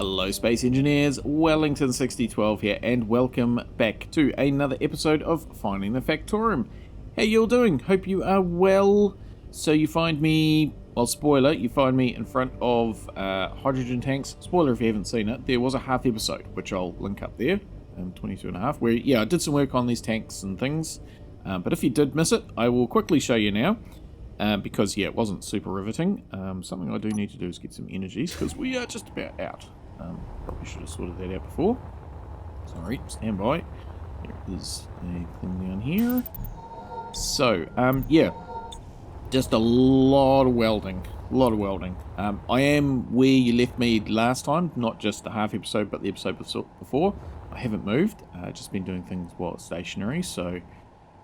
Hello Space Engineers, Wellington6012 here, and welcome back to another episode of Finding the Factorum. How you all doing? Hope you are well. So you find me, well, spoiler, you find me in front of hydrogen tanks. Spoiler if you haven't seen it, there was a half episode, which I'll link up there, 22 and a half, where, yeah, I did some work on these tanks and things. But if you did miss it, I will quickly show you now. Because, yeah, it wasn't super riveting. Something I do need to do is get some energies, because we are just about out. Probably should have sorted that out before. Sorry, stand by. There is a thing down here. So, yeah, just a lot of welding. I am where you left me last time, not just the half episode, but the episode before. I haven't moved, just been doing things while it's stationary, so...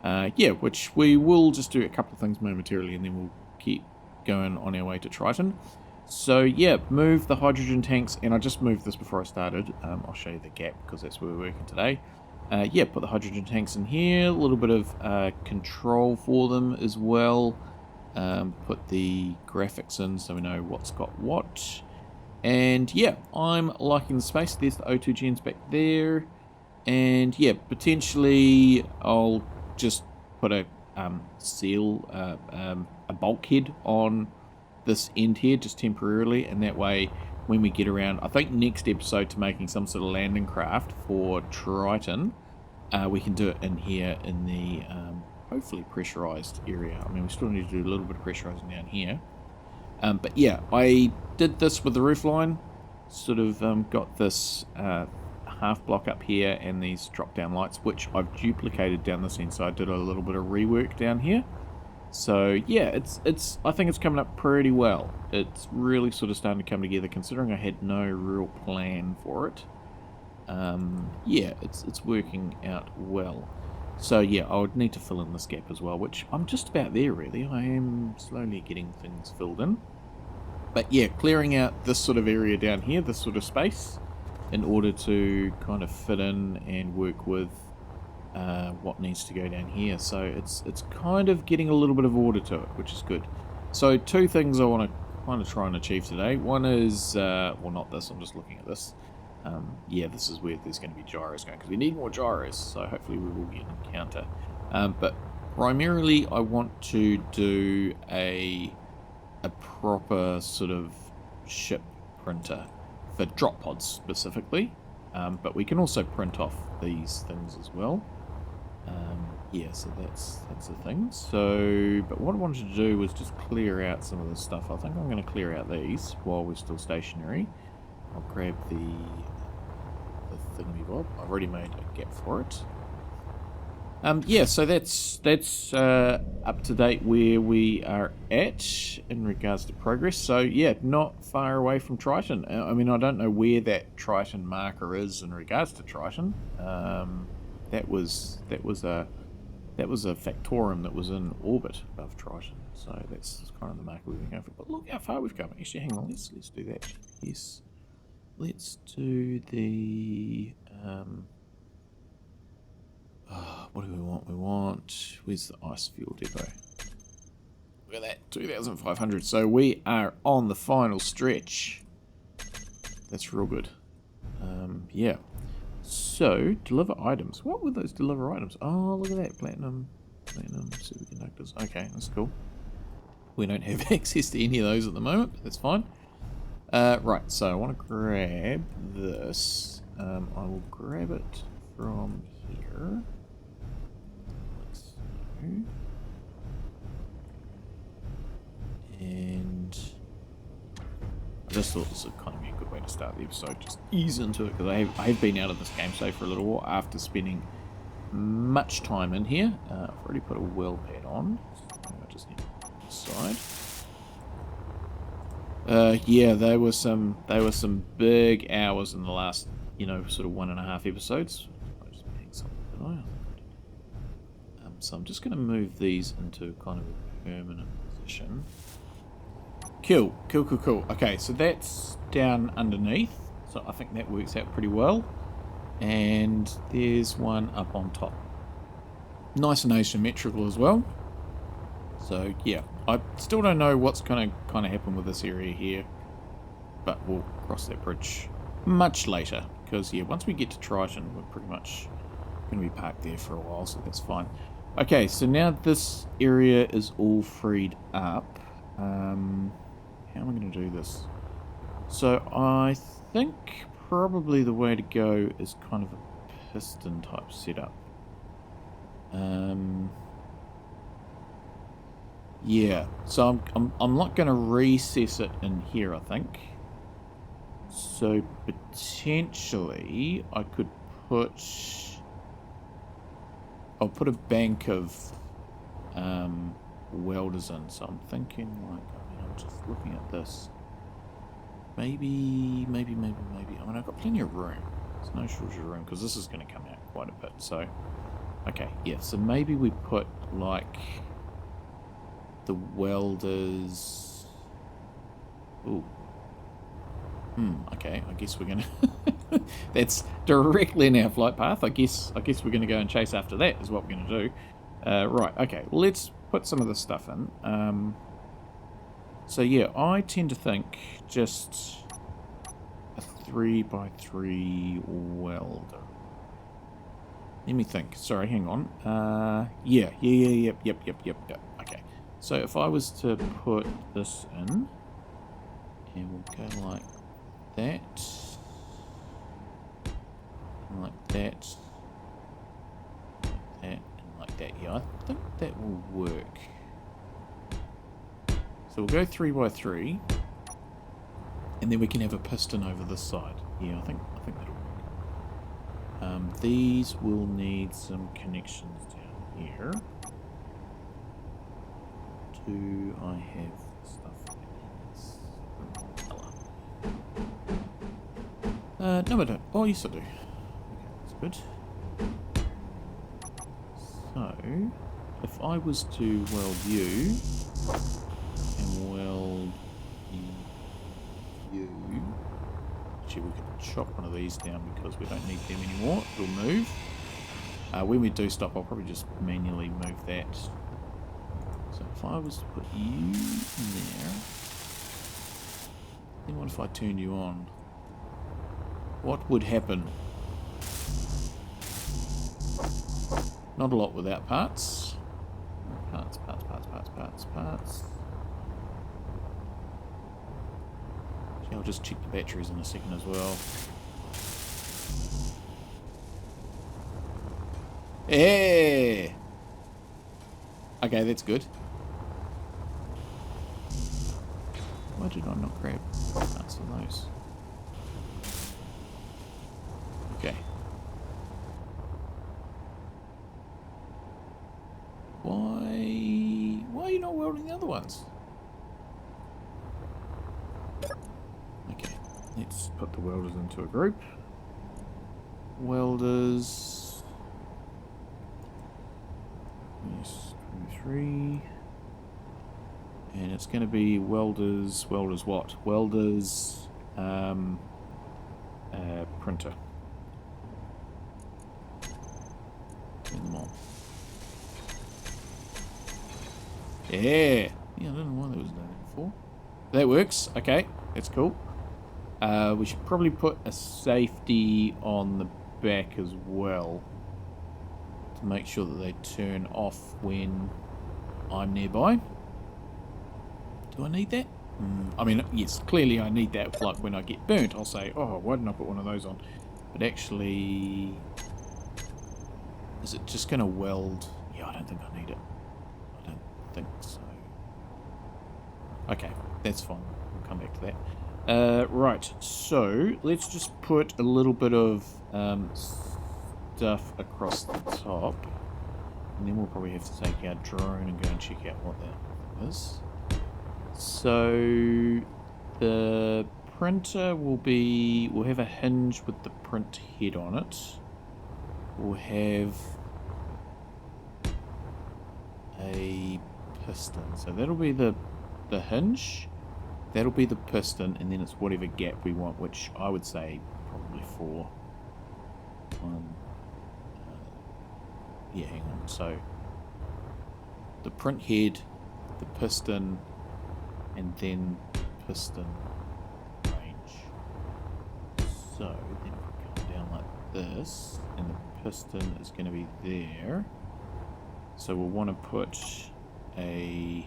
yeah, which we will just do a couple of things momentarily and then we'll keep going on our way to Triton. So yeah, move the hydrogen tanks, and I just moved this before I started. I'll show you the gap because that's where we're working today. Yeah, put the hydrogen tanks in here, a little bit of control for them as well. Put the graphics in so we know what's got what. And yeah, I'm liking the space. There's the O2 gens back there. And yeah, potentially I'll just put a seal, a bulkhead on this end here, just temporarily, and that way when we get around, I think next episode, to making some sort of landing craft for Triton, we can do it in here in the hopefully pressurized area. I mean, we still need to do a little bit of pressurizing down here, but yeah, I did this with the roofline, sort of got this half block up here and these drop down lights, which I've duplicated down this end, so I did a little bit of rework down here. So yeah, it's I think it's coming up pretty well. It's really sort of starting to come together, considering I had no real plan for it. Yeah, it's working out well. So yeah, I would need to fill in this gap as well, which I'm just about there really. I am slowly getting things filled in. But yeah, clearing out this sort of area down here, this sort of space, in order to kind of fit in and work with what needs to go down here. So it's kind of getting a little bit of order to it, which is good. So two things I want to kind of try and achieve today. One is, well, not this, I'm just looking at this. Yeah, this is where there's going to be gyros going, because we need more gyros, so hopefully we will get an encounter. But primarily I want to do a proper sort of ship printer for drop pods specifically, but we can also print off these things as well. Yeah, so that's the thing. So, but what I wanted to do was just clear out some of this stuff. I think I'm going to clear out these while we're still stationary. I'll grab the thingy bob. I've already made a gap for it. Yeah, so that's up to date where we are at in regards to progress. So yeah, not far away from Triton. I mean, I don't know where that Triton marker is in regards to Triton. That was a Factorum that was in orbit above Triton. So that's kind of the marker we've been going for. But look how far we've come. Actually, hang on. Let's do that. Yes, let's do the. What do we want? We want... Where's the ice fuel depot? Look at that, 2,500. So we are on the final stretch. That's real good. Yeah. So, deliver items. What were those deliver items? Oh, look at that. Platinum superconductors. Okay, that's cool. We don't have access to any of those at the moment, but that's fine. Right, so I want to grab this. I will grab it from here. And I just thought this would kind of be a good way to start the episode, just ease into it, because I have been out of this game save for a little while after spending much time in here. I've already put a well pad on, so I just need to decide. Yeah, there were some big hours in the last, sort of 1.5 episodes. I just hang something, didn't I? So I'm just going to move these into kind of a permanent position. Cool. Okay, so that's down underneath. So I think that works out pretty well. And there's one up on top. Nice and asymmetrical as well. So yeah, I still don't know what's going to kind of happen with this area here. But we'll cross that bridge much later. Because, yeah, once we get to Triton, we're pretty much going to be parked there for a while, so that's fine. Okay, so now this area is all freed up. How am I going to do this? So I think probably the way to go is kind of a piston type setup. Yeah, so I'm not going to recess it in here, I think. So potentially I could put... I'll put a bank of welders in. So I'm thinking, like, I mean, I'm just looking at this. Maybe. I mean, I've got plenty of room. There's no shortage of room because this is going to come out quite a bit. So, okay, yeah. So maybe we put like the welders. Ooh. Okay, I guess we're gonna... That's directly in our flight path. I guess we're gonna go and chase after that is what we're gonna do. Right, okay, let's put some of this stuff in. So yeah, I tend to think just a 3x3 welder. Let me think. Sorry, hang on. Yep. Okay, so if I was to put this in, and we'll go like that, and like that, like that, and like that. Yeah, I think that will work. So we'll go 3x3, and then we can have a piston over this side. Yeah, I think that'll work. These will need some connections down here. Do I have stuff? No I don't. Oh, yes I do. Okay, that's good. So, if I was to weld you, and weld you... Actually, we could chop one of these down because we don't need them anymore. It'll move. When we do stop, I'll probably just manually move that. So if I was to put you in there, then what if I turned you on? What would happen? Not a lot without parts. Parts. Actually, I'll just check the batteries in a second as well. Yeah! Okay, that's good. Why did I not grab parts of those? Okay. Why are you not welding the other ones? Okay, let's put the welders into a group. Welders. Yes, 23. And it's going to be welders what? Welders, printer. Turn them on. Yeah! Yeah, I don't know why that was done before. That works. Okay, that's cool. We should probably put a safety on the back as well to make sure that they turn off when I'm nearby. Do I need that? I mean, yes, clearly I need that. Like when I get burnt, I'll say, oh, why didn't I put one of those on? But actually, is it just going to weld? Yeah, I don't think I need it. I don't think so. Okay, that's fine. We'll come back to that. Right, so let's just put a little bit of stuff across the top. And then we'll probably have to take our drone and go and check out what that is. So the printer we'll have a hinge with the print head on it. We'll have a piston. So that'll be the hinge. That'll be the piston, and then it's whatever gap we want, which I would say probably 4. Yeah, hang on. So the print head, the piston, and then piston range. So this, and the piston is going to be there. So we'll want to put a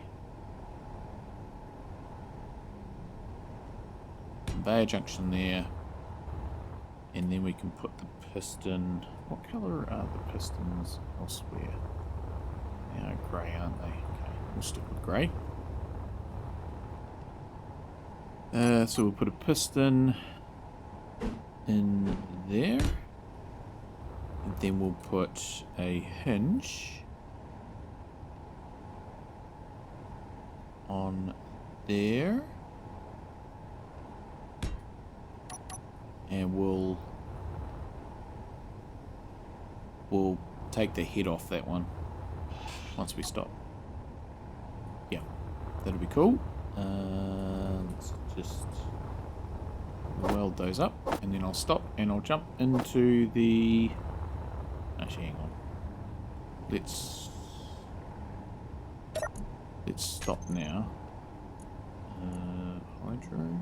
conveyor junction there, and then we can put the piston. What colour are the pistons elsewhere? They are grey, aren't they? Okay, we'll stick with grey. So we'll put a piston in there, and then we'll put a hinge on there, and we'll take the head off that one once we stop. Yeah, that'll be cool. Let's just weld those up, and then I'll stop and I'll jump into the... Actually, hang on. Let's stop now. Hydro.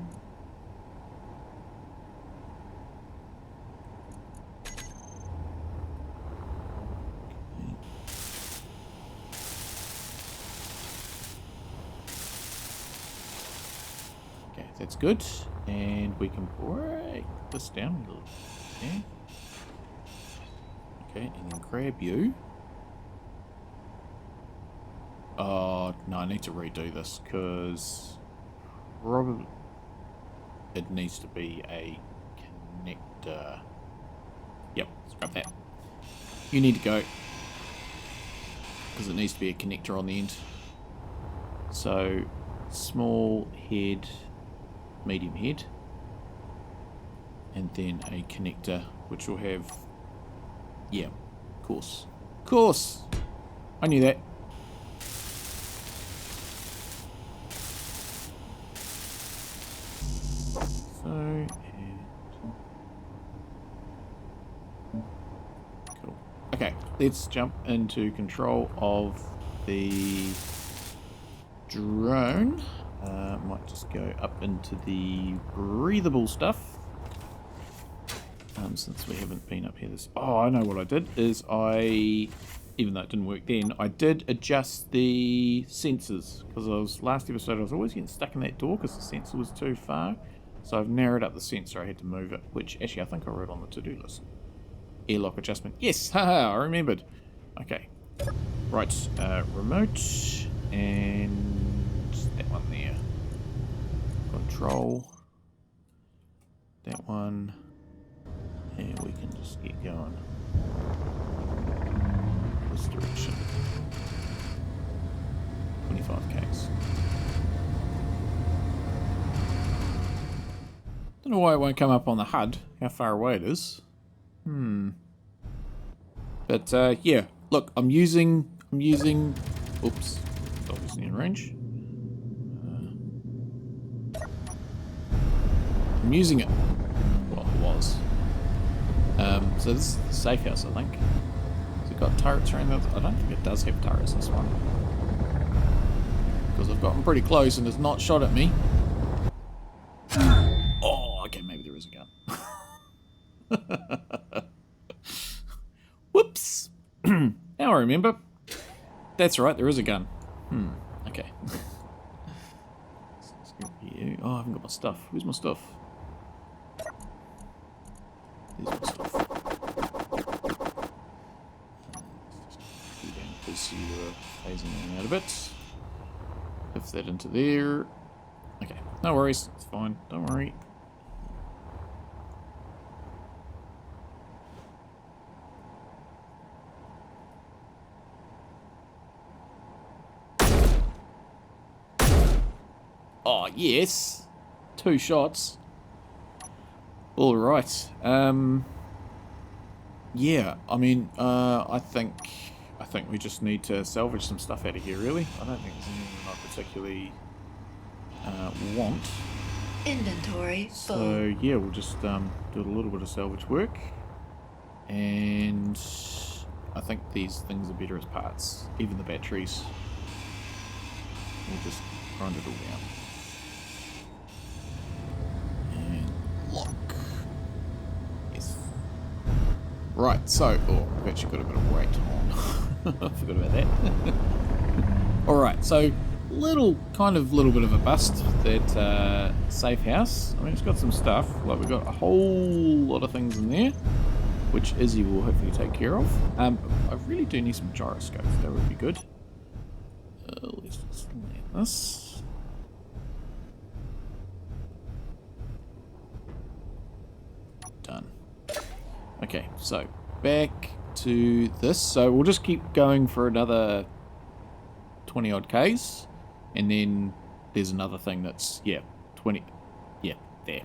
Okay, that's good. And we can break this down a little bit. Okay, and then grab you. Oh, no, I need to redo this because probably it needs to be a connector. Yep, let's grab that. You need to go because it needs to be a connector on the end. So, small head, medium head, and then a connector which will have, yeah, course, I knew that. So, and cool. Okay, let's jump into control of the drone. Might just go up into the breathable stuff. Since we haven't been up here Oh, I know what I did is even though it didn't work then, I did adjust the sensors because last episode I was always getting stuck in that door because the sensor was too far. So I've narrowed up the sensor. I had to move it, which actually I think I wrote on the to-do list. Airlock adjustment. Yes, haha, I remembered. Okay, right, remote and that one there. Control that one. And we can just get going this direction. 25 k's. Don't know why it won't come up on the HUD, how far away it is. But yeah, look, I'm using oops, obviously in range. I'm using it. Well, it was. So this is the safe house, I think. Has it got turrets around there? I don't think it does have turrets, this one. Because I've gotten pretty close and it's not shot at me. Oh, okay, maybe there is a gun. Whoops. Now I remember. That's right, there is a gun. Okay. Oh, I haven't got my stuff. Where's my stuff? There's my stuff. Because you were phasing out a bit. Lift that into there. Okay, no worries. It's fine. Don't worry. Oh, yes. 2 shots. All right. Yeah, I mean, I think we just need to salvage some stuff out of here, really. I don't think there's anything I particularly want. Inventory full. So, yeah, we'll just do a little bit of salvage work. And I think these things are better as parts. Even the batteries. We'll just grind it all down. And lock. Yes. Right, so... Oh, I've actually got a bit of weight on. I forgot about that. Alright, so... little bit of a bust, that safe house. I mean, it's got some stuff. Like, we've got a whole lot of things in there, which Izzy will hopefully take care of. I really do need some gyroscopes. That would be good. Let's just land this. Done. Okay, so back to this. So we'll just keep going for another 20 odd Ks, and then there's another thing that's, yeah, 20. Yeah, there.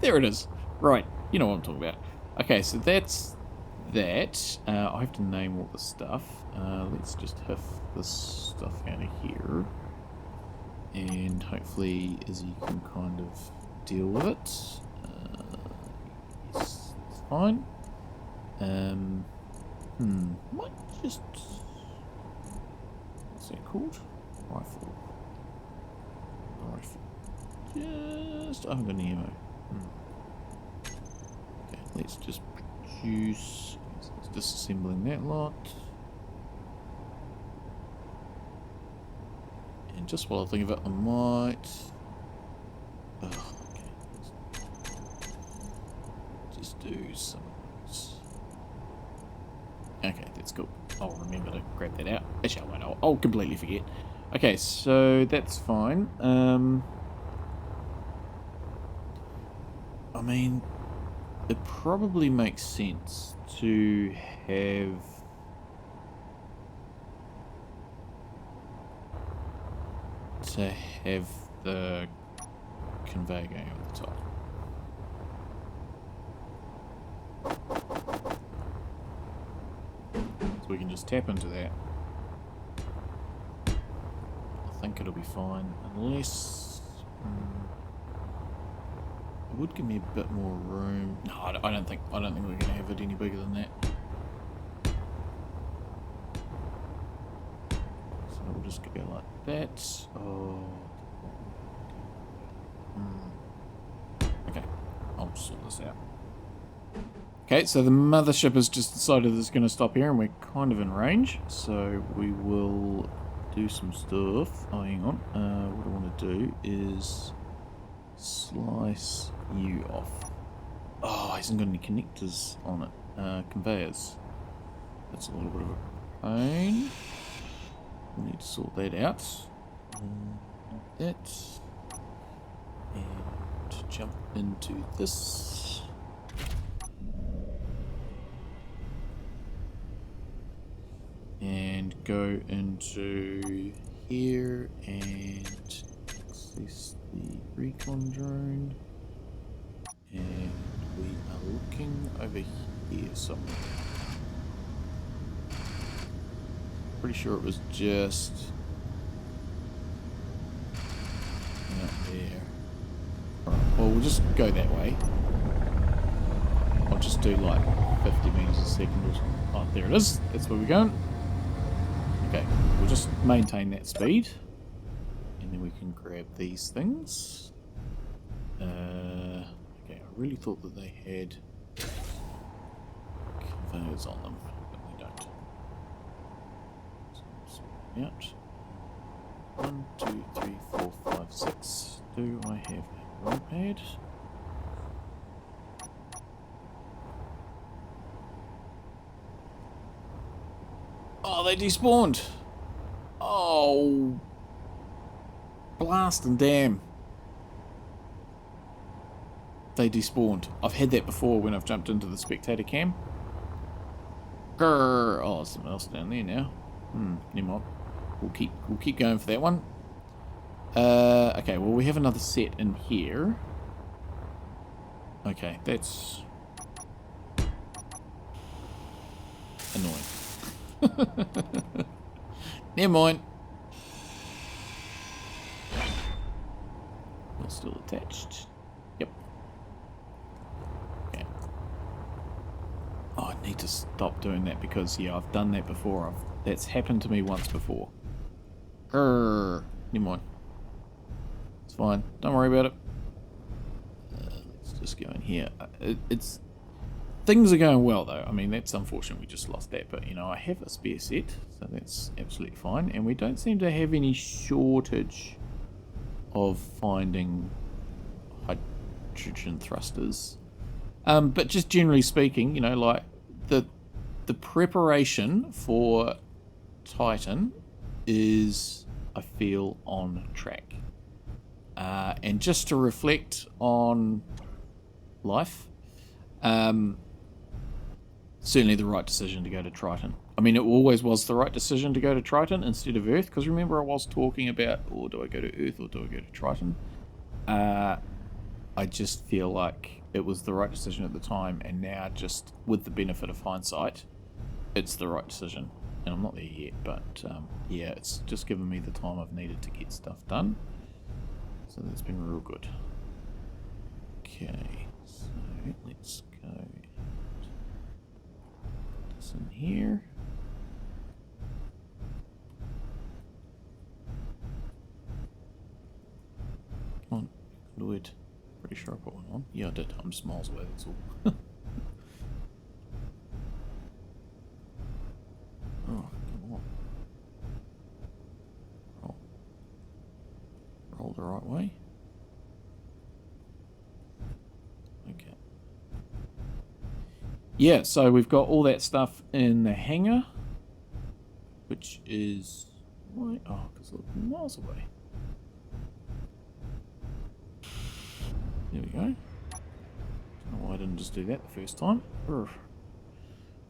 There it is. Right, you know what I'm talking about. Okay, so that's that. I have to name all the stuff. Let's just huff this stuff out of here, and hopefully Izzy can kind of deal with it. Yes, it's fine. Might just... what's that called? Rifle. Just... I haven't got any ammo. Okay, let's just produce... It's disassembling that lot. And just while I think of it, I might... oh, okay. Just do some of this. Okay, that's cool. I'll remember to grab that out. Actually, I won't. I'll completely forget. Okay, so that's fine. I mean, it probably makes sense to have the conveyor going over the top. So we can just tap into that. I think it'll be fine, unless it would give me a bit more room. No, I don't think we're going to have it any bigger than that. So we'll just go like that. Oh. Okay, I'll sort this out. Okay, so the mothership has just decided it's going to stop here, and we're kind of in range. So we will do some stuff. Oh, hang on. What I want to do is slice you off. Oh, he hasn't got any connectors on it. Conveyors. That's a little bit of a pain. We need to sort that out. Like that. And jump into this. And go into here and access the recon drone. And we are looking over here somewhere. Pretty sure it was just out there. Alright, well, we'll just go that way. I'll just do like 50 meters a second. Oh, there it is. That's where we're going. Okay, we'll just maintain that speed. And then we can grab these things. Okay, I really thought that they had conveyors on them, but they don't. So, out. 1, 2, 3, 4, 5, 6. Do I have a roll pad? Oh, they despawned. Oh, blast and damn. They despawned. I've had that before when I've jumped into the spectator cam. Grrr. Oh, there's something else down there now. Never mind. We'll keep going for that one. Okay, well, we have another set in here. Okay, that's annoying. Never mind. It's still attached. Yep. Okay. Oh, I need to stop doing that because, yeah, I've done that before. That's happened to me once before. Never mind. It's fine. Don't worry about it. Let's just go in here. things are going well, though. I mean, that's unfortunate we just lost that, but, you know, I have a spare set, so that's absolutely fine. And we don't seem to have any shortage of finding hydrogen thrusters. But just generally speaking, you know, like, the preparation for Titan is, I feel, on track. And just to reflect on life, certainly the right decision to go to Triton. I mean, it always was the right decision to go to Triton instead of Earth, because remember I was talking about, oh, do I go to Earth or do I go to Triton? I just feel like it was the right decision at the time, and now, just with the benefit of hindsight, it's the right decision. And I'm not there yet, but yeah, it's just given me the time I've needed to get stuff done. So that's been real good. Okay, so let's go put this in here. Come on, do it. Pretty sure I put one on. Yeah, I did. I'm just miles away, that's all. Oh, come on. Roll the right way. Okay. Yeah, so we've got all that stuff in the hangar, which is... Why? Oh, because it's miles away. There we go. Don't know why I didn't just do that the first time. Urgh.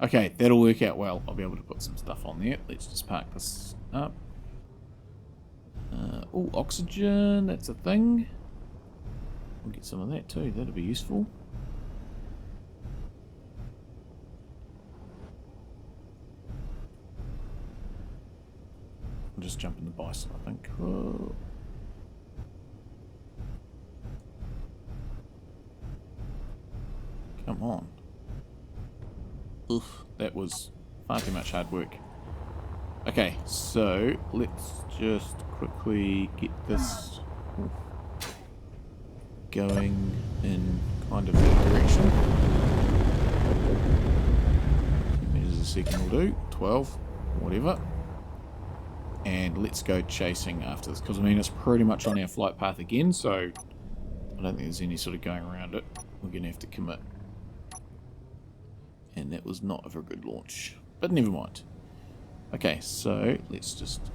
Okay, that'll work out well. I'll be able to put some stuff on there. Let's just park this up. Oh, oxygen, that's a thing. We'll get some of that too, that'll be useful. I'll just jump in the bison, I think. Whoa. Come on. Oof, that was far too much hard work. Okay, so let's just quickly get this going in kind of that direction. 10 meters a second will do, 12, whatever. And let's go chasing after this, because I mean it's pretty much on our flight path again, so I don't think there's any sort of going around it. We're going to have to commit. And that was not a very good launch, but never mind. Okay, so let's just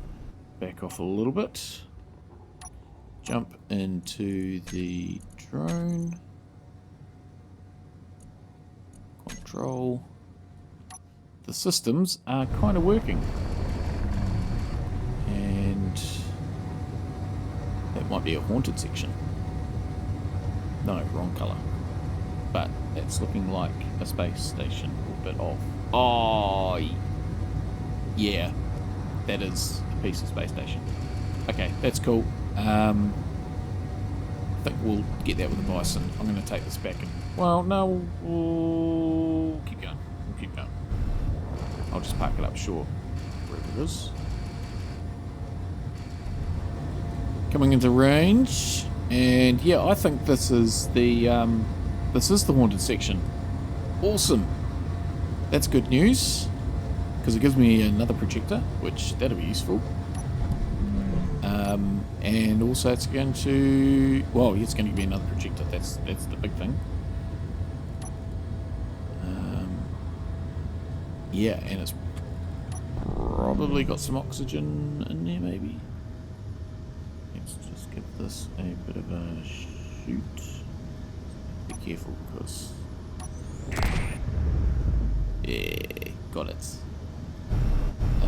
back off a little bit. Jump into the drone. Control. The systems are kind of working. And that might be a haunted section. No, wrong colour. But it's looking like a space station, a bit off. Oh, yeah, that is a piece of space station. Okay, that's cool. I think we'll get that with the bison. I'm going to take this back and... Well, no, we'll keep going. We'll keep going. I'll just park it up shore, wherever it is. Coming into range. And yeah, I think this is the haunted section. Awesome. That's good news. Because it gives me another projector, which that'll be useful. And also it's going to... Well, it's going to give me another projector. That's the big thing. Yeah, and it's probably got some oxygen in there, maybe. Let's just give this a bit of a shoot. Be careful, because... Yeah, got it. I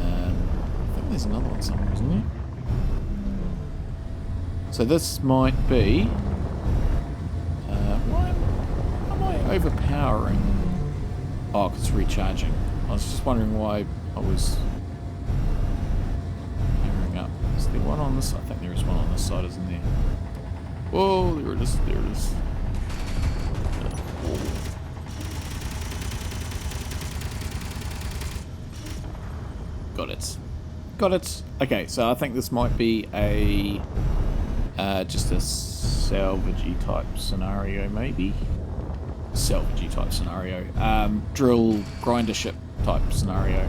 think there's another one somewhere, isn't there? So this might be... why am I overpowering? Oh, because it's recharging. I was just wondering why I was powering up. Is there one on this? I think there is one on this side, isn't there? Whoa, there it is, there it is. Got it. Got it. Okay, so I think this might be a just a salvagey type scenario, maybe. salvagey type scenario. Drill grinder ship type scenario.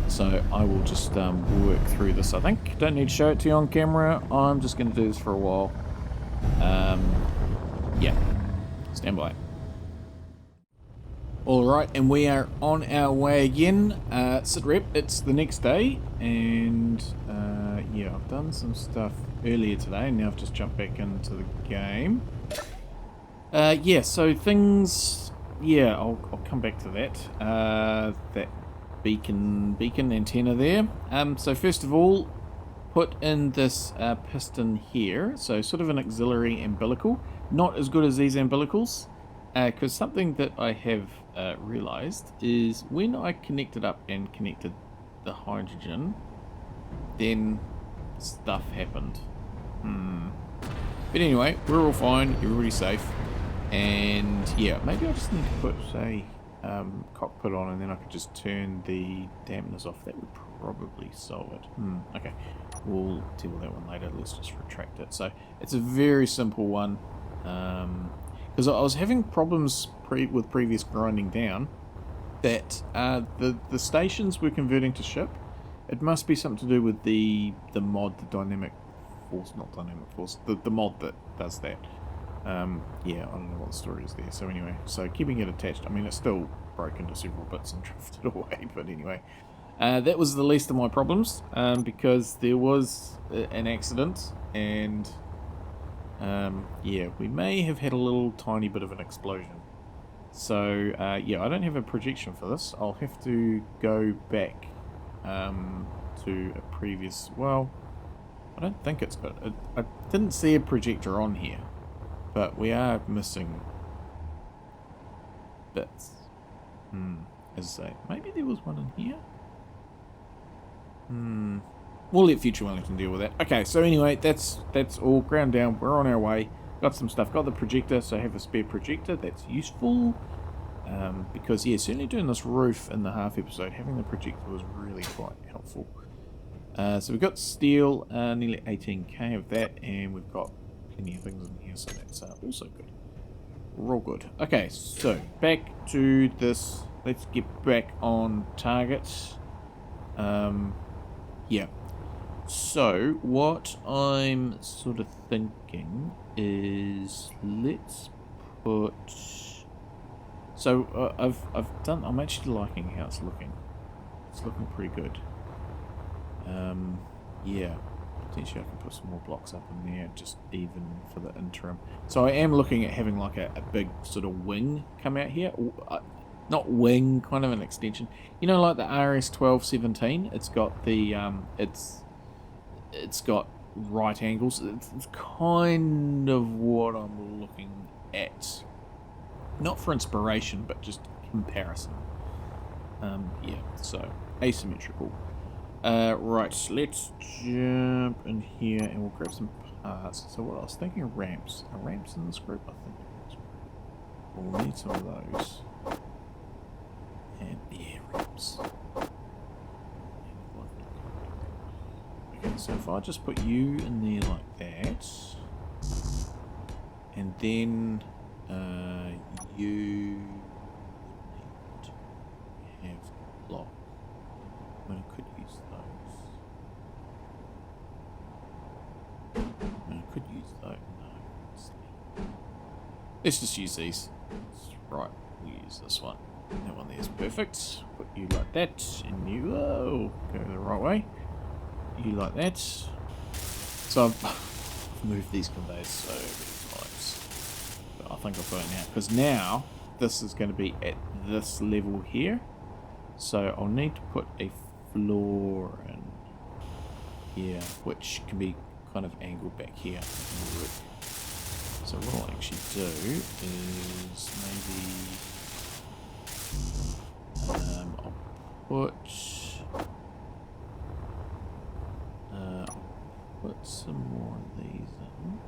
So I will just work through this, I think. Don't need to show it to you on camera. I'm just going to do this for a while. Yeah. Stand by. Alright, and we are on our way again. Sit rep, it's the next day, and yeah, I've done some stuff earlier today, and now I've just jumped back into the game. Yeah, so things, yeah, I'll come back to that. That beacon antenna there. So first of all, put in this piston here, so sort of an auxiliary umbilical. Not as good as these umbilicals, because something that I have realized is when I connected up and connected the hydrogen, then stuff happened. But anyway, we're all fine, everybody's safe, and yeah, maybe I just need to put a cockpit on, and then I could just turn the dampness off. That would probably solve it. Okay, we'll deal with that one later. Let's just retract it. So it's a very simple one, because I was having problems with previous grinding down, that the stations were converting to ship. It must be something to do with the mod, the dynamic force, not dynamic force, the mod that does that. Yeah, I don't know what the story is there. So anyway, so keeping it attached, I mean, it's still broken to several bits and drifted away, but anyway. That was the least of my problems, because there was an accident, and yeah, we may have had a little tiny bit of an explosion. So yeah, I don't have a projection for this. I'll have to go back to a previous, well, I don't think it's got, I didn't see a projector on here, but we are missing bits. As I say, maybe there was one in here. We'll let Future Wellington deal with that. Okay, so anyway, that's all ground down. We're on our way. Got some stuff. Got the projector, so I have a spare projector. That's useful. Because, yeah, certainly doing this roof in the half episode, having the projector was really quite helpful. So we've got steel, nearly 18k of that, and we've got plenty of things in here, so that's also good. Real good. Okay, so back to this. Let's get back on target. Yeah. So what I'm sort of thinking is let's put. So I'm actually liking how it's looking. It's looking pretty good. Yeah. Potentially I can put some more blocks up in there, just even for the interim. So I am looking at having like a big sort of wing come out here. Not wing, kind of an extension. You know, like the RS-1217. It's got the it's got right angles. It's kind of what I'm looking at. Not for inspiration, but just comparison. Yeah. So asymmetrical. Right, let's jump in here and we'll grab some parts. So what I was thinking of ramps. Are ramps in this group? I think we'll need some of those. And yeah, ramps. Okay, so if I just put you in there like that, and then you need to have block. I mean, I could use those. I could use those. No. Let's just use these. Right, we'll use this one. That one there is perfect. Put you like that, and you go the right way. You like that. So I've moved these conveyors so many times. But I think I've got it now. Because now this is going to be at this level here. So I'll need to put a floor in here, which can be kind of angled back here. So what I'll actually do is maybe I'll put some more of these in.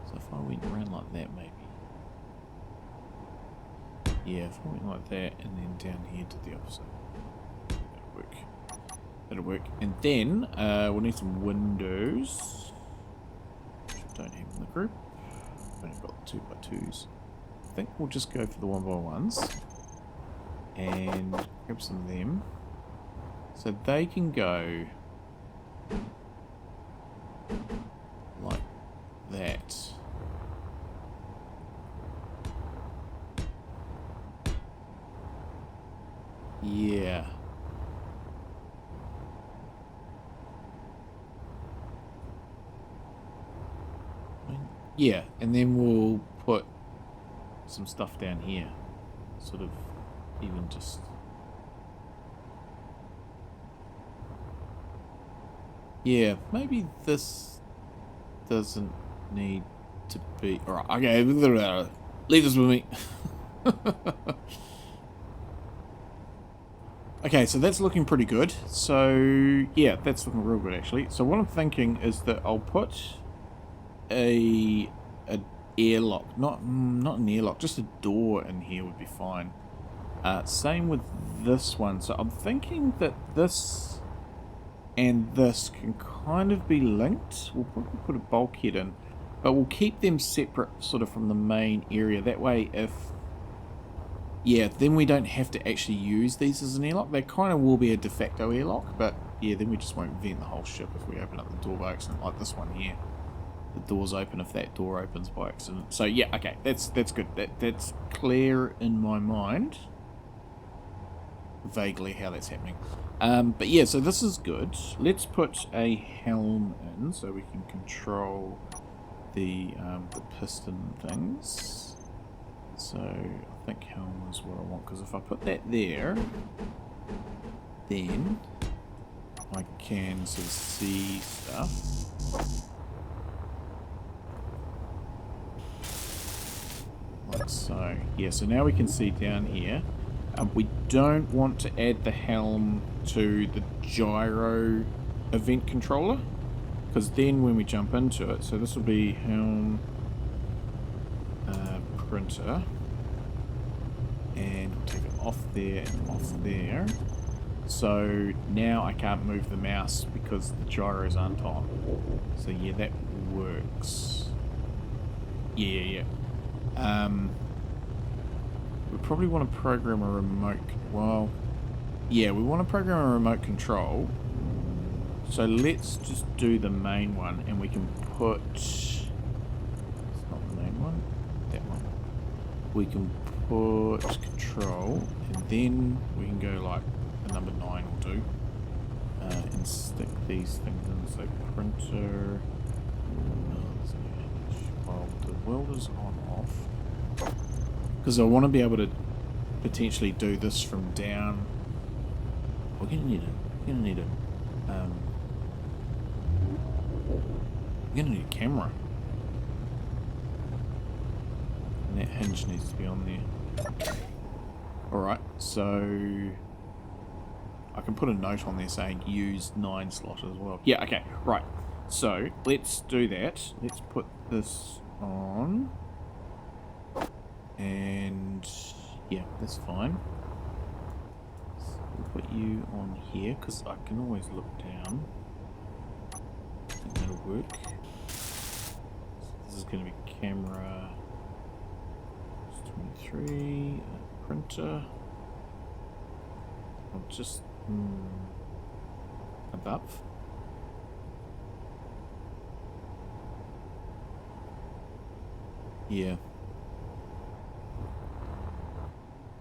So if I went around like that, maybe. Yeah, if I went like that and then down here to the opposite. That'll work. That'll work. And then we'll need some windows. Which we don't have in the group. I've only got the 2x2s. I think we'll just go for the 1x1s and grab some of them. So they can go like that. Yeah. Yeah, and then we'll put some stuff down here. Sort of even just... Yeah, maybe this doesn't need to be... Alright, okay, leave this with me. Okay, so that's looking pretty good. So, yeah, that's looking real good, actually. So what I'm thinking is that I'll put a airlock. Not an airlock, just a door in here would be fine. Same with this one. So I'm thinking that this and this can kind of be linked. We'll probably put a bulkhead in, but we'll keep them separate sort of from the main area. That way, if... Yeah, then we don't have to actually use these as an airlock. They kind of will be a de facto airlock, but yeah, then we just won't vent the whole ship if we open up the door by accident, like this one here. The door's open if that door opens by accident. So yeah, okay, that's good. That's clear in my mind. Vaguely how that's happening. But yeah, so this is good. Let's put a helm in so we can control the piston things. So I think helm is what I want, because if I put that there, then I can sort of see stuff. Like so. Yeah, so now we can see down here. We don't want to add the helm to the gyro event controller, because then when we jump into it, so this will be helm printer, and we'll take it off there and off there. So now I can't move the mouse because the gyros aren't on. So yeah, that works. Yeah. We probably want to program a remote... Well, yeah, we want to program a remote control. So let's just do the main one, and we can put... It's not the main one. That one. We can put control, and then we can go like the number 9 will do. And stick these things in. So printer... Well, the welder's on off. Because I want to be able to potentially do this from down. We're gonna need a camera. And that hinge needs to be on there. Alright, so I can put a note on there saying use 9 slot as well. Yeah, okay, right. So let's do that. Let's put this on. And yeah, that's fine. So we'll put you on here because I can always look down. I think that'll work. So this is going to be camera 23, printer. I'll just above. Yeah.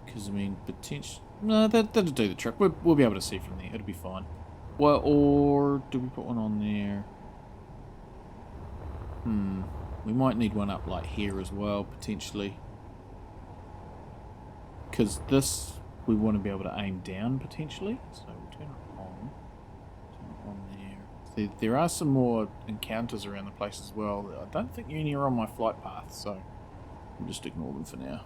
Because, I mean, potential... No, that'll do the trick. We'll be able to see from there. It'll be fine. Well, or do we put one on there? We might need one up, like, here as well, potentially. Because this, we want to be able to aim down, potentially. So we'll turn it on. Turn it on there. See, there are some more encounters around the place as well. I don't think any are on my flight path, so we'll just ignore them for now.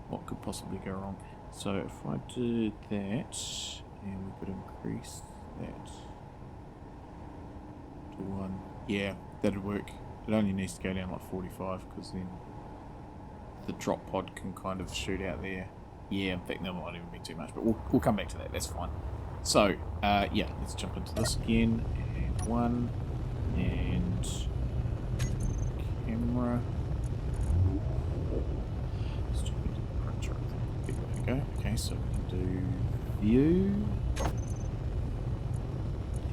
What could possibly go wrong? So if I do that, and we could increase that to 1. Yeah, that'd work. It only needs to go down like 45, because then the drop pod can kind of shoot out there. Yeah, in fact, that might even be too much, but we'll come back to that. That's fine. So, yeah, let's jump into this again. And 1, and camera. go. Okay, so we can do view.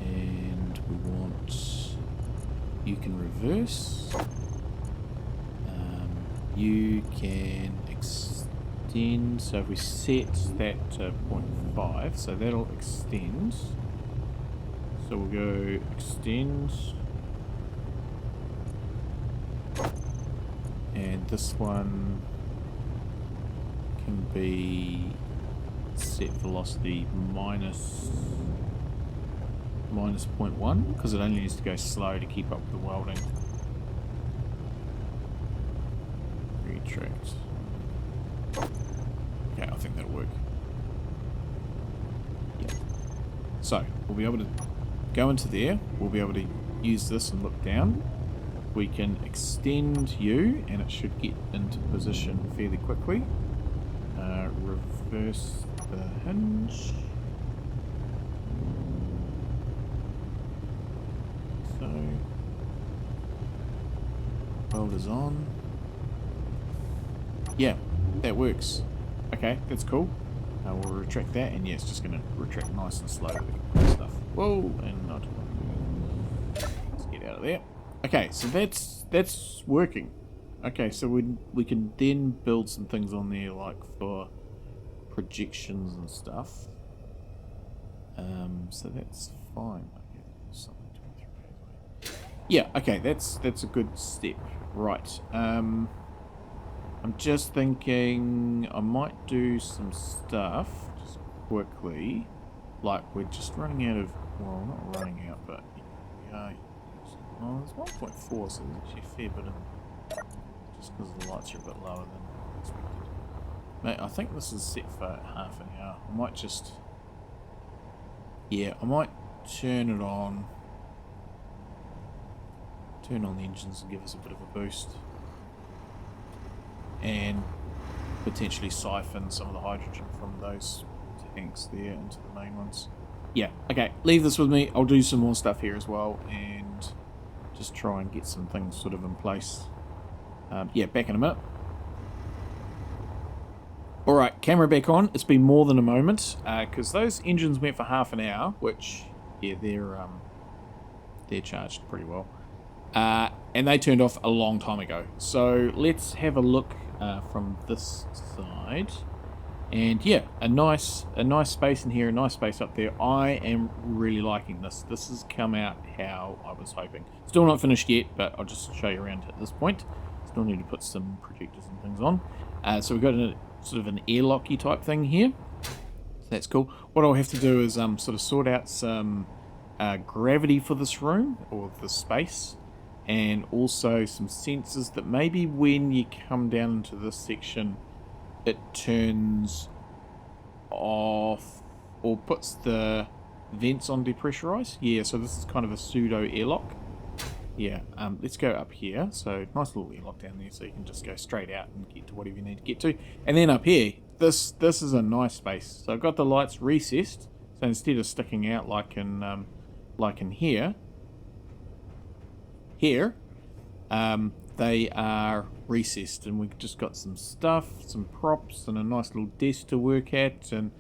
And we want, you can reverse. You can extend, so if we set that to 0.5, so that'll extend. So we'll go extend. And this one can be set velocity minus 0.1, because it only needs to go slow to keep up with the welding. Retract. Okay, I think that'll work. Yeah. So, we'll be able to go into there. We'll be able to use this and look down. We can extend you, and it should get into position fairly quickly. Reverse the hinge. So, welder's on. Yeah, that works. Okay, that's cool. We'll retract that, and yeah, it's just going to retract nice and slow with stuff. Whoa, and not. Let's get out of there. Okay, so that's working. Okay, so we can then build some things on there, like for projections and stuff. So that's fine. Okay, something 23. Yeah. Okay, that's a good step. Right. I'm just thinking I might do some stuff just quickly. Like we're just running out of. Well, not running out, but we are. Oh, it's 1.4, so there's actually a fair bit in. Just because the lights are a bit lower than expected. Mate, I think this is set for half an hour. I might just... Yeah, I might turn it on. Turn on the engines and give us a bit of a boost. And potentially siphon some of the hydrogen from those tanks there into the main ones. Yeah, okay, leave this with me. I'll do some more stuff here as well and just try and get some things sort of in place. Yeah, back in a minute. Alright, camera back on. It's been more than a moment, because those engines went for half an hour, which, yeah, they're charged pretty well. And they turned off a long time ago. So let's have a look from this side. And yeah, a nice space in here, a nice space up there. I am really liking this. This has come out how I was hoping. Still not finished yet, but I'll just show you around at this point. Still need to put some projectors and things on. So we've got a sort of an airlocky type thing here. So that's cool. What I'll have to do is sort of sort out some gravity for this room, or the space. And also some sensors that maybe when you come down into this section, it turns off or puts the vents on depressurize. Yeah, so this is kind of a pseudo airlock. Yeah, let's go up here. So nice little airlock down there, so you can just go straight out and get to whatever you need to get to. And then up here, this is a nice space. So I've got the lights recessed. So instead of sticking out like in here, they are recessed, and we've just got some stuff, some props, and a nice little desk to work at. And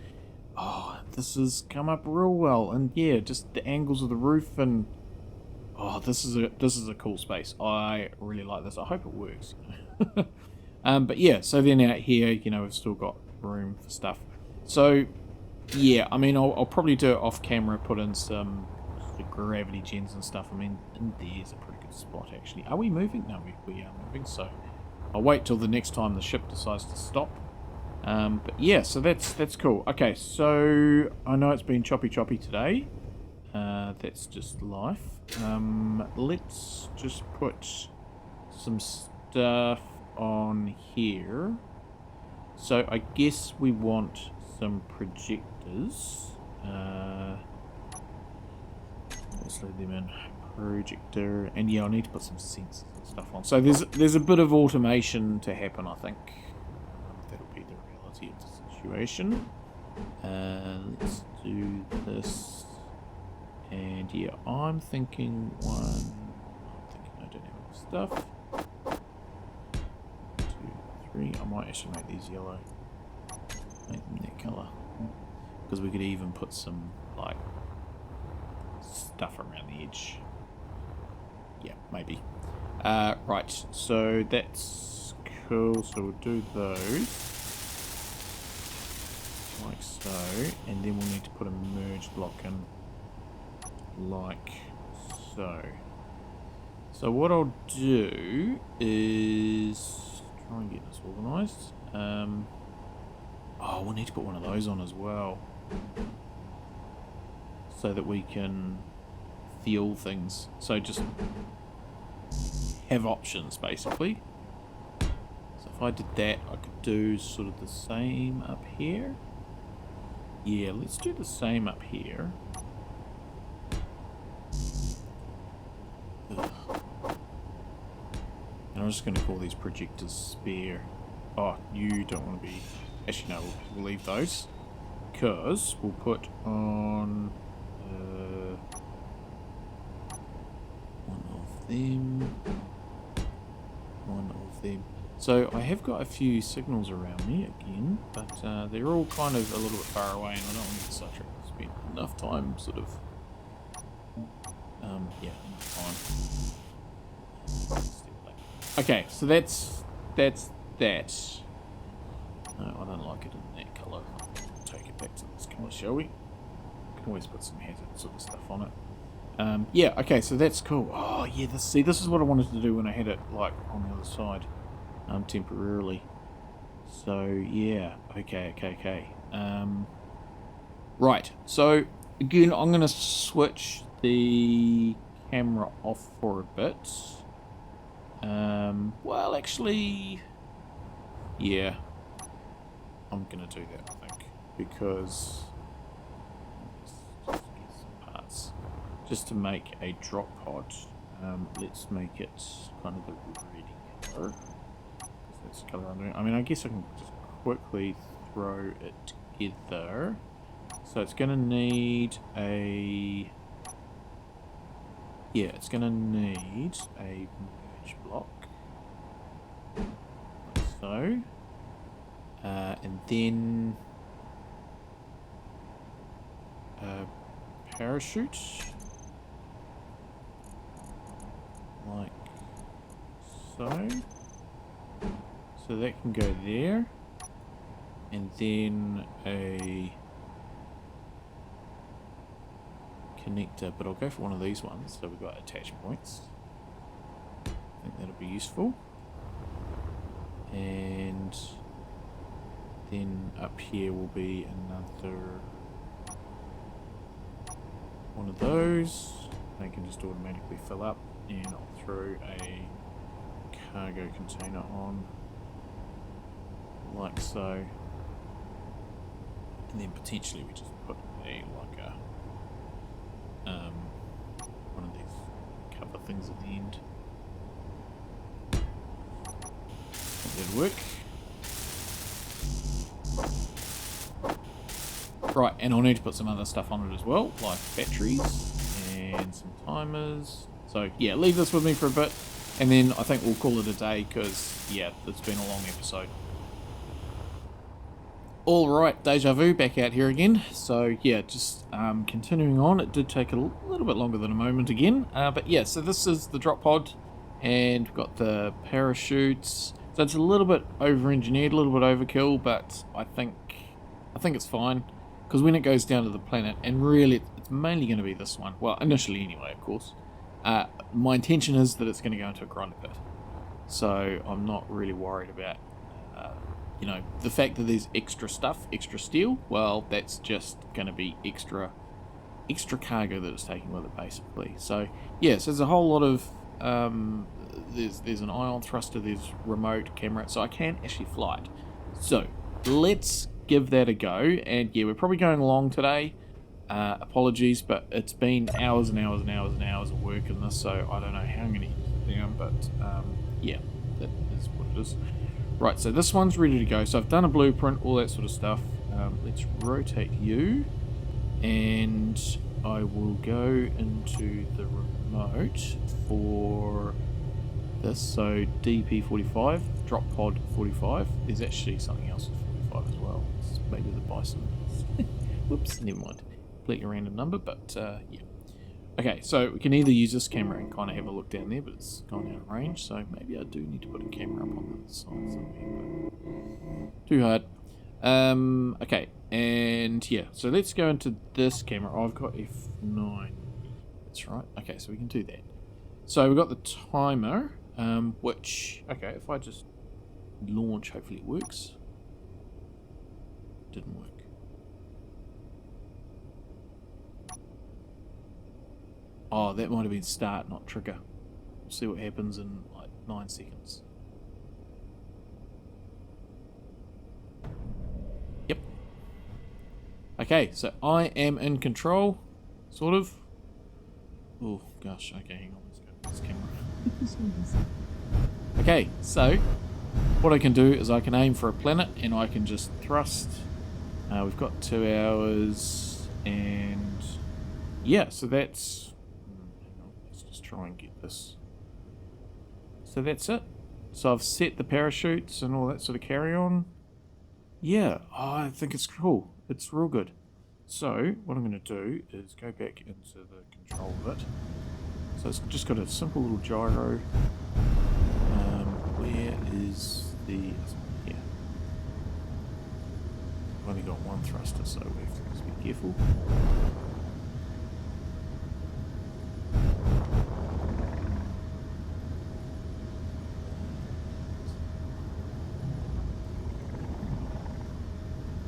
oh, this has come up real well. And yeah, just the angles of the roof, and oh, this is a cool space. I really like this. I hope it works. But yeah, so then out here, you know, we've still got room for stuff. So yeah, I mean, I'll probably do it off camera, put in some gravity gens and stuff. I mean, and there's a pretty good spot actually. Are we moving? No, we are moving, so I'll wait till the next time the ship decides to stop. But yeah, so that's cool. Okay, so I know it's been choppy today. That's just life. Let's just put some stuff on here. So I guess we want some projectors. Let's load them in. Projector, and yeah, I need to put some sensors and stuff on. So there's a bit of automation to happen, I think. That'll be the reality of the situation. Let's do this. And yeah, I'm thinking I don't have enough stuff. 1, 2, 3. I might actually make these yellow. Make them that colour. Because we could even put some, like, stuff around the edge. Yeah, maybe. Right, so that's cool. So we'll do those. Like so. And then we'll need to put a merge block in. Like so. So what I'll do is try and get this organised. Oh, we'll need to put one of those on as well. So that we can fuel things. So just have options, basically. So if I did that, I could do sort of the same up here. Yeah, let's do the same up here. Ugh. And I'm just going to call these projectors spare. Oh, you don't want to be... Actually, no, we'll leave those. Because we'll put on... one of them. One of them. So I have got a few signals around me again, but they're all kind of a little bit far away, and I don't want to get sidetracked. Spend enough time, sort of. Yeah, enough time. Okay, so that's that. No, I don't like it in that colour. Take it back to this colour, shall we? Can always put some hazard sort of stuff on it. Yeah, okay, so that's cool. Oh, yeah, this is what I wanted to do when I had it, like, on the other side, temporarily. So, yeah, okay. Right, so, again, I'm going to switch the camera off for a bit. Well, actually, yeah, I'm going to do that, I think, because... Just to make a drop pod, let's make it kind of the ready colour, because that's the colour I'm doing. I mean, I guess I can just quickly throw it together. So it's going to need a... Yeah, it's going to need a merge block. Like so. And then... parachute. Like so. So that can go there. And then a connector, but I'll go for one of these ones. So we've got attach points. I think that'll be useful. And then up here will be another one of those. They can just automatically fill up, and I'll throw a cargo container on like so, and then potentially we just put a one of these cover things at the end. That'd work. Right, and I'll need to put some other stuff on it as well, like batteries and some timers. So yeah, leave this with me for a bit, and then I think we'll call it a day, because yeah, it's been a long episode. Alright, Deja Vu back out here again. So yeah, just continuing on. It did take a little bit longer than a moment again, but yeah, so this is the drop pod, and we've got the parachutes. So it's a little bit over-engineered, a little bit overkill, but I think it's fine. Because when it goes down to the planet, and really it's mainly going to be this one, well, initially anyway, of course, my intention is that it's going to go into a grinder pit. So I'm not really worried about, you know, the fact that there's extra stuff, extra steel, well, that's just going to be extra cargo that it's taking with it, basically. So, yes, there's a whole lot of, there's an ion thruster, there's remote camera, so I can actually fly it. So, let's give that a go, and yeah, we're probably going long today. Apologies, but it's been hours and hours and hours and hours of work in this, so I don't know how I'm going to get it down, but yeah, that is what it is. Right, so this one's ready to go. So I've done a blueprint, all that sort of stuff. Let's rotate you, and I will go into the remote for this. So DP45, drop pod 45. There's actually something else at 25 as well. It's maybe the bison. Whoops, never mind. Completely random number, but yeah. Okay, so we can either use this camera and kind of have a look down there, but it's gone out of range, so maybe I do need to put a camera up on the side somewhere, but too hard. Okay, and yeah, so let's go into this camera. Oh, I've got F9. That's right. Okay, so we can do that. So we've got the timer, which, okay, if I just launch, hopefully it works. Didn't work. Oh, that might have been start, not trigger. We'll see what happens in like 9 seconds. Yep. Okay, so I am in control, sort of. Oh gosh, okay, hang on, let's go to this camera. Okay, so what I can do is I can aim for a planet and I can just thrust. We've got 2 hours, and yeah, so that's... hang on, let's just try and get this. So that's it. So I've set the parachutes and all that sort of carry on. Yeah, oh, I think it's cool. It's real good. So what I'm going to do is go back into the control of it. So it's just got a simple little gyro. Where is the... here. I've only got one thruster, so we have to just be careful.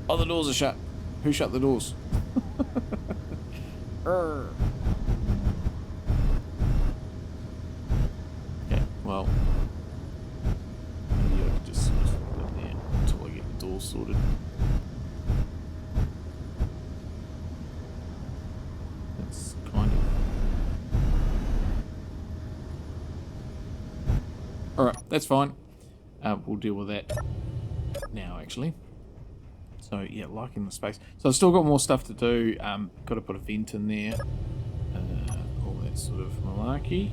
Oh, the doors are shut. Who shut the doors? Okay, well, maybe I could just put it there until I get the doors sorted. That's kind of... Alright, that's fine. We'll deal with that now, actually. So yeah, liking the space. So I've still got more stuff to do. Got to put a vent in there. All that sort of malarkey.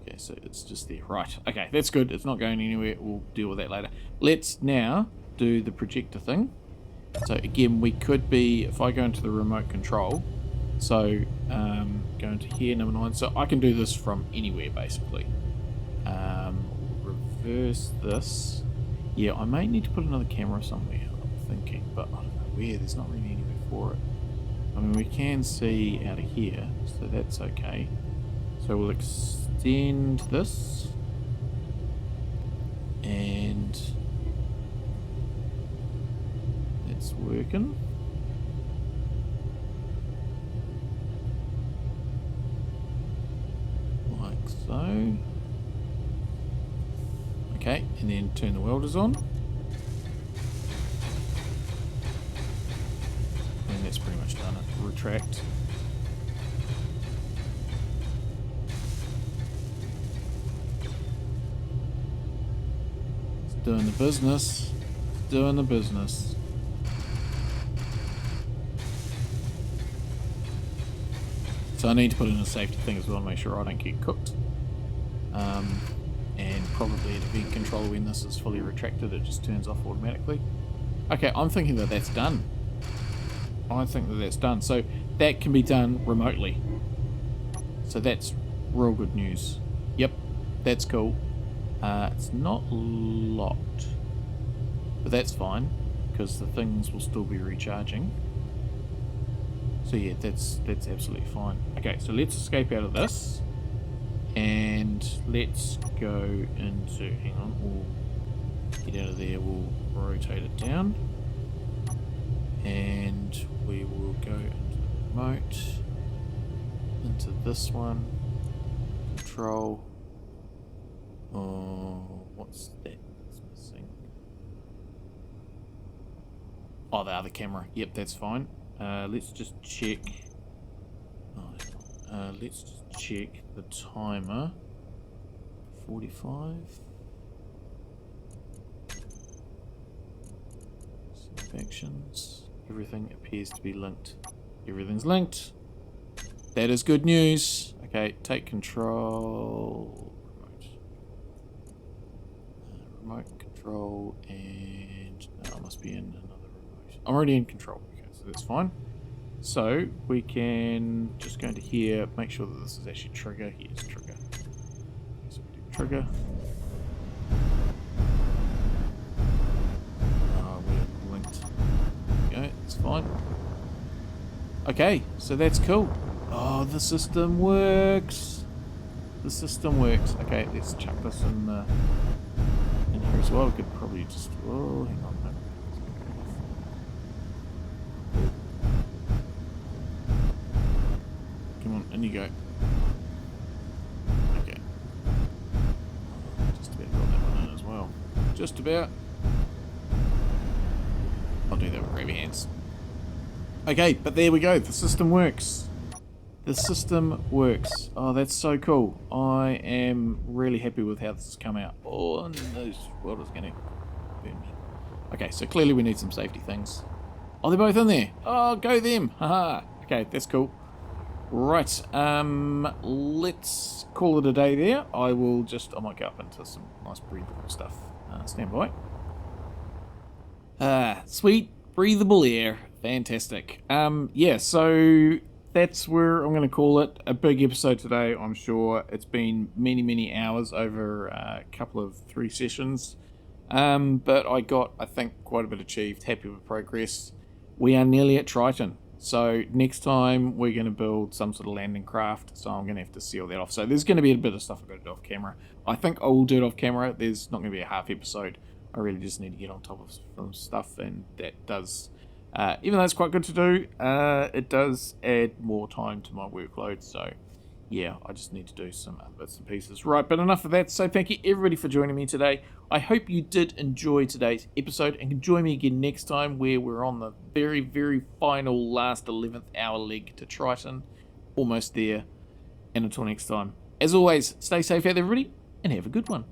Okay, so it's just there. Right. Okay, that's good. It's not going anywhere. We'll deal with that later. Let's now do the projector thing. So again, we could be, if I go into the remote control, so go into here, number 9. So I can do this from anywhere, basically. Reverse this. Yeah, I may need to put another camera somewhere, I'm thinking, but I don't know where. There's not really anywhere for it. I mean, we can see out of here, so that's okay. So we'll extend this, and it's working. Like so. Okay, and then turn the welders on. And that's pretty much done it. Retract. It's doing the business. It's doing the business. So I need to put in a safety thing as well to make sure I don't get cooked. And probably the vent control, when this is fully retracted, it just turns off automatically. Okay, I'm thinking that that's done. I think that that's done. So that can be done remotely. So that's real good news. Yep, that's cool. It's not locked, but that's fine because the things will still be recharging. So yeah, that's absolutely fine. Okay, so let's escape out of this. And let's go into, hang on, we'll get out of there, we'll rotate it down. And we will go into the remote, into this one, control. Oh, what's that that's missing? Oh, the other camera. Yep, that's fine. Let's just check. Let's just check the timer. 45. Actions. Everything appears to be linked. Everything's linked. That is good news. Okay, take control. Remote control and must be in another remote. I'm already in control. Okay, so that's fine. So we can just go into here, make sure that this is actually trigger. Here's trigger. So we do trigger. We're linked. There we go, it's fine. Okay, so that's cool. Oh, the system works. The system works. Okay, let's chuck this in here as well. We could probably just. Oh, hang on. No. Come on, in you go. Okay. Just about got that one in as well. Just about. I'll do that with gravy hands. Okay, but there we go. The system works. The system works. Oh, that's so cool. I am really happy with how this has come out. Oh, and those world is going to burn me. Okay, so clearly we need some safety things. Oh, they're both in there. Oh, go them. Haha. Okay, that's cool. Right. Let's call it a day there. I might go up into some nice breathable stuff. Stand by. Sweet breathable air. Fantastic. Yeah, so that's where I'm going to call it a big episode today, I'm sure. It's been many hours over a couple of 3 sessions. But I got, I think, quite a bit achieved. Happy with progress. We are nearly at Triton. So next time we're going to build some sort of landing craft. So I'm going to have to seal that off. So there's going to be a bit of stuff I've got to do off camera. I think I will do it off camera. There's not going to be a half episode. I really just need to get on top of some stuff. And that does... even though it's quite good to do, it does add more time to my workload. So, yeah, I just need to do some other bits and pieces. Right, but enough of that. So thank you, everybody, for joining me today. I hope you did enjoy today's episode and can join me again next time where we're on the very final last 11th hour leg to Triton. Almost there. And until next time. As always, stay safe out there, everybody, and have a good one.